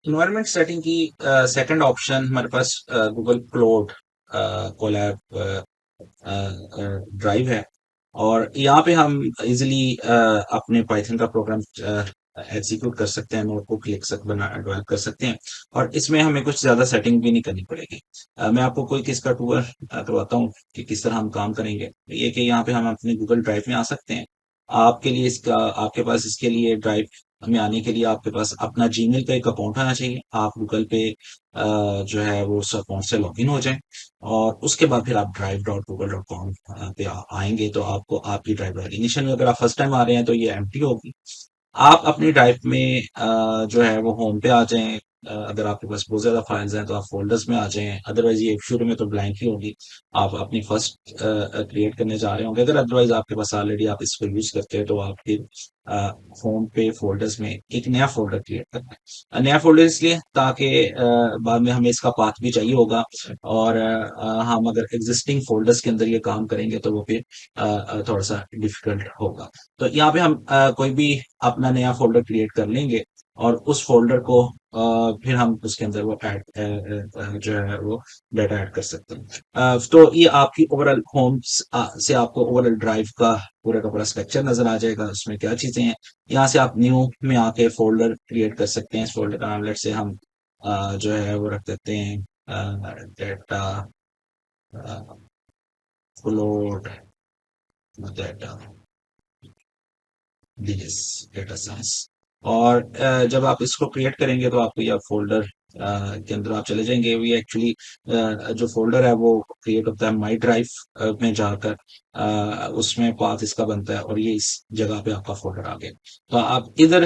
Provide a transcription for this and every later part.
Environment setting की second option हमारे पास Google cloud collab drive है। और यहाँ पे हम इजीली अपने पाइथन का प्रोग्राम एग्जीक्यूट कर सकते हैं, नोटबुक लिख सक बना डेवलप कर सकते हैं। और इसमें हमें कुछ ज्यादा सेटिंग भी नहीं करनी पड़ेगी। मैं आपको कोई किसका टूर करवाता हूँ कि किस तरह हम काम करेंगे। ये कि यहाँ पे हम अपने गूगल ड्राइव में आ सकते हैं। आपके लिए इसका आपके पास इसके लिए ड्राइव में आने के लिए आपके पास अपना जीमेल का एक अकाउंट होना चाहिए। आप गूगल पे जो है वो उस अकाउंट से लॉगिन हो जाएं। और उसके बाद फिर आप drive.google.com पे आएंगे तो आपको आपकी ड्राइव लगेगी। इनिशियल में अगर आप फर्स्ट टाइम आ रहे हैं तो ये एम्प्टी होगी। आप अपनी ड्राइव में जो है वो होम पे आ जाएं। अगर आपके पास बहुत ज्यादा फाइल्स हैं तो आप फोल्डर्स में आ जाएं, अदरवाइज ये शुरू में तो ब्लैंक ही होगी। आप अपनी फर्स्ट क्रिएट करने जा रहे होंगे। अगर अदरवाइज आपके पास ऑलरेडी आप इसको यूज करते हैं तो आप फिर होम पे फोल्डर्स में एक नया फोल्डर क्रिएट करना है। नया फोल्डर इसलिए ताकि बाद में हमें इसका पाथ भी चाहिए होगा। और हम अगर एग्जिस्टिंग फोल्डर्स के अंदर ये काम करेंगे तो वो फिर थोड़ा सा डिफिकल्ट होगा। तो यहाँ पे हम कोई भी अपना नया फोल्डर क्रिएट कर लेंगे और उस फोल्डर को फिर हम उसके अंदर वो ऐड जो है वो डाटा ऐड कर सकते हैं। तो ये आपकी ओवरऑल होम से आपको ओवरऑल ड्राइव का पूरा स्ट्रक्चर नजर आ जाएगा, उसमें क्या चीजें हैं। यहाँ से आप न्यू में आके फोल्डर क्रिएट कर सकते हैं। इस फोल्डर का नाम लेट से हम जो है वो रख देते हैं data float data DS data science. और जब आप इसको क्रिएट करेंगे तो आपको यह फोल्डर के अंदर आप चले जाएंगे। ये एक्चुअली जो फोल्डर है वो क्रिएट होता है माई ड्राइव में जाकर। उसमें पाथ इसका बनता है और ये इस जगह पे आपका फोल्डर आ गया। तो आप इधर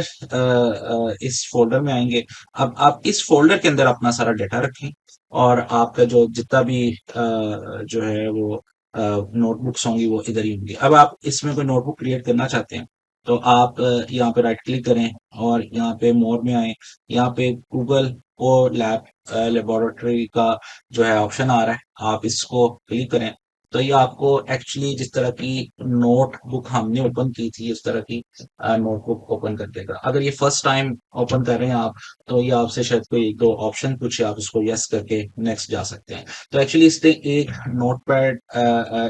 इस फोल्डर में आएंगे। अब आप इस फोल्डर के अंदर अपना सारा डाटा रखें। और आपका जो जितना भी जो है वो नोटबुक्स होंगी वो इधर ही होंगी। अब आप इसमें कोई नोटबुक क्रिएट करना चाहते हैं तो आप यहाँ पे राइट क्लिक करें और यहाँ पे मोर में आए। यहाँ पे गूगल और लेबोरेटरी का जो है ऑप्शन आ रहा है, आप इसको क्लिक करें। तो ये आपको एक्चुअली जिस तरह की नोटबुक हमने ओपन की थी उस तरह की नोटबुक ओपन कर देगा। अगर ये फर्स्ट टाइम ओपन कर रहे हैं आप तो ये आपसे शायद कोई एक दो ऑप्शन पूछे, आप उसको यस करके नेक्स्ट जा सकते हैं। तो एक्चुअली इसने एक नोटपैड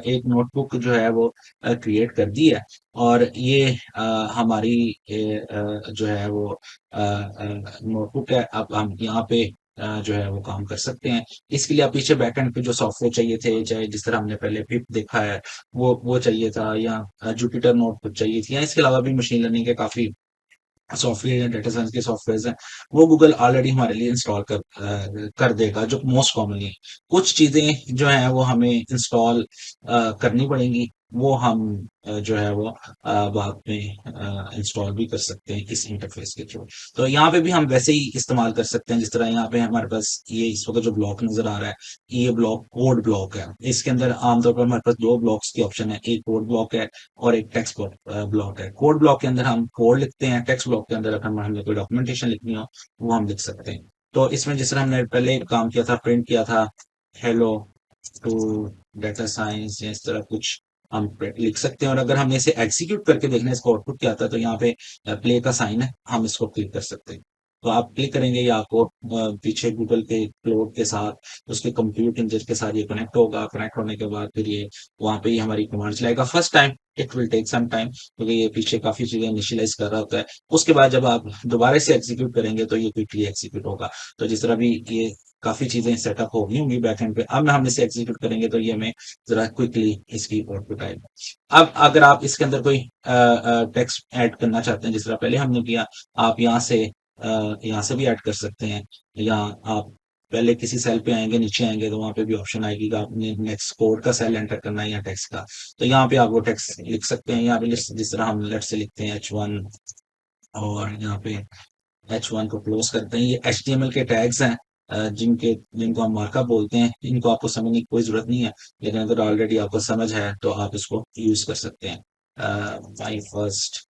एक नोटबुक जो है वो क्रिएट कर दी है। और ये हमारी जो है वो नोटबुक है। अब हम यहाँ पे जो है वो काम कर सकते हैं। इसके लिए आप पीछे बैकएंड पे जो सॉफ्टवेयर चाहिए थे, चाहे जिस तरह हमने पहले पिप देखा है वो चाहिए था, या जुपिटर नोटबुक चाहिए थी, या इसके अलावा भी मशीन लर्निंग के काफी सॉफ्टवेयर या डेटा साइंस के सॉफ्टवेयर हैं। वो गूगल ऑलरेडी हमारे लिए इंस्टॉल कर देगा, जो मोस्ट कॉमनली है। कुछ चीजें जो है वो हमें इंस्टॉल करनी पड़ेंगी। वो हम जो है वो बाद में इंस्टॉल भी कर सकते हैं इस इंटरफेस के थ्रू। तो यहाँ पे भी हम वैसे ही इस्तेमाल कर सकते हैं जिस तरह यहाँ पे हमारे पास ये इस वक्त जो ब्लॉक नजर आ रहा है, ये ब्लॉक कोड ब्लॉक है। इसके अंदर आमतौर पर हमारे पास दो ब्लॉक्स की ऑप्शन है, एक कोड ब्लॉक है और एक टेक्स्ट ब्लॉक है। कोड ब्लॉक के अंदर हम कोड लिखते हैं, टेक्स्ट ब्लॉक के अंदर अगर हमें कोई डॉक्यूमेंटेशन लिखनी हो वो हम लिख सकते हैं। तो इसमें जिस तरह हमने पहले एक काम किया था, प्रिंट किया था हेलो टू डेटा साइंस, या इस तरह कुछ हम लिख सकते हैं। और अगर हमने इसे एग्जीक्यूट करके देखना है इसका आउटपुट क्या आता है तो यहाँ पे प्ले का साइन है, हम इसको क्लिक कर सकते हैं। तो आप क्लिक करेंगे ये आपको पीछे गूगल के क्लोड के साथ उसके कंप्यूट इंजन के साथ ये कनेक्ट होगा। कनेक्ट होने के बाद फिर ये वहां पे ही हमारी कमांड चलाएगा। First time it will take some time क्योंकि ये पीछे काफी चीजें इनिशियलाइज कर रहा होता है। उसके बाद जब आप दोबारा से एग्जीक्यूट करेंगे तो ये क्विकली एग्जीक्यूट होगा। तो जिस तरह भी ये काफी चीजें सेटअप हो गई होंगी बैकएंड पे, अब हम इसे एग्जीक्यूट करेंगे तो ये हमें जरा क्विकली इसकी आउटपुट आएगा। अब अगर आप इसके अंदर कोई टेक्स्ट ऐड करना चाहते हैं जिस तरह पहले हमने किया, आप यहाँ से भी ऐड कर सकते हैं। या आप पहले किसी सेल पे आएंगे, नीचे आएंगे तो वहां पे भी ऑप्शन आएगी कि आपने नेक्स्ट कोड का सेल एंटर करना है या टेक्स्ट का। तो यहाँ पे आप वो टेक्स्ट लिख सकते हैं। यहाँ पे जिस तरह हम लेट से लिखते हैं H1, और यहाँ पे H1 को क्लोज करते हैं। ये HTML के टैग्स हैं जिनको हम मार्कअप बोलते हैं। इनको आपको समझने की कोई जरूरत नहीं है, लेकिन अगर ऑलरेडी आपको समझ है तो आप इसको यूज कर सकते हैं। माई फर्स्ट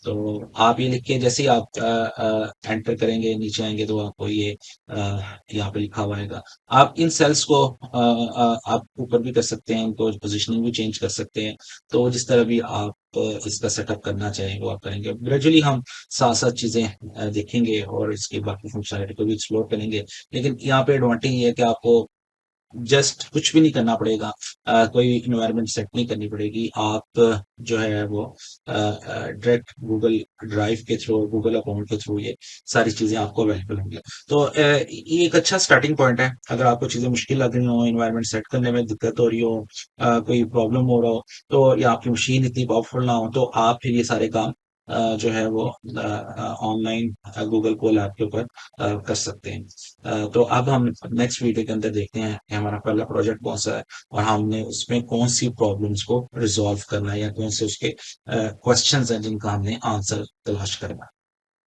तो आप ये लिख के जैसे ही आप एंटर करेंगे, नीचे आएंगे तो आपको ये यहाँ पे लिखा हुआ आएगा। आप इन सेल्स को आप ऊपर भी कर सकते हैं, इनको पोजिशनिंग भी चेंज कर सकते हैं। तो जिस तरह भी आप इसका सेटअप करना चाहें वो आप करेंगे। ग्रेजुअली हम साथ साथ चीजें देखेंगे और इसकी बाकी फंक्शनैलिटी को भी एक्सप्लोर करेंगे। लेकिन यहाँ पे एडवांटेज ये है कि आपको जस्ट कुछ भी नहीं करना पड़ेगा, कोई इन्वायरमेंट सेट नहीं करनी पड़ेगी। आप जो है वो डायरेक्ट गूगल ड्राइव के थ्रू, गूगल अकाउंट के थ्रू ये सारी चीजें आपको अवेलेबल होंगी। तो ये एक अच्छा स्टार्टिंग पॉइंट है। अगर आपको चीजें मुश्किल लग रही हो, इन्वायरमेंट सेट करने में दिक्कत हो रही हो, कोई प्रॉब्लम हो रहा हो, तो या आपकी मशीन इतनी पावरफुल ना हो, तो आप फिर ये सारे काम जो है वो ऑनलाइन गूगल कोल ऐप के ऊपर कर सकते हैं। तो अब हम नेक्स्ट वीडियो के अंदर देखते हैं कि हमारा पहला प्रोजेक्ट कौन सा है और हमने उसमें कौन सी प्रॉब्लम्स को रिजॉल्व करना है या कौन से उसके क्वेश्चंस हैं जिनका हमने आंसर तलाश करना है।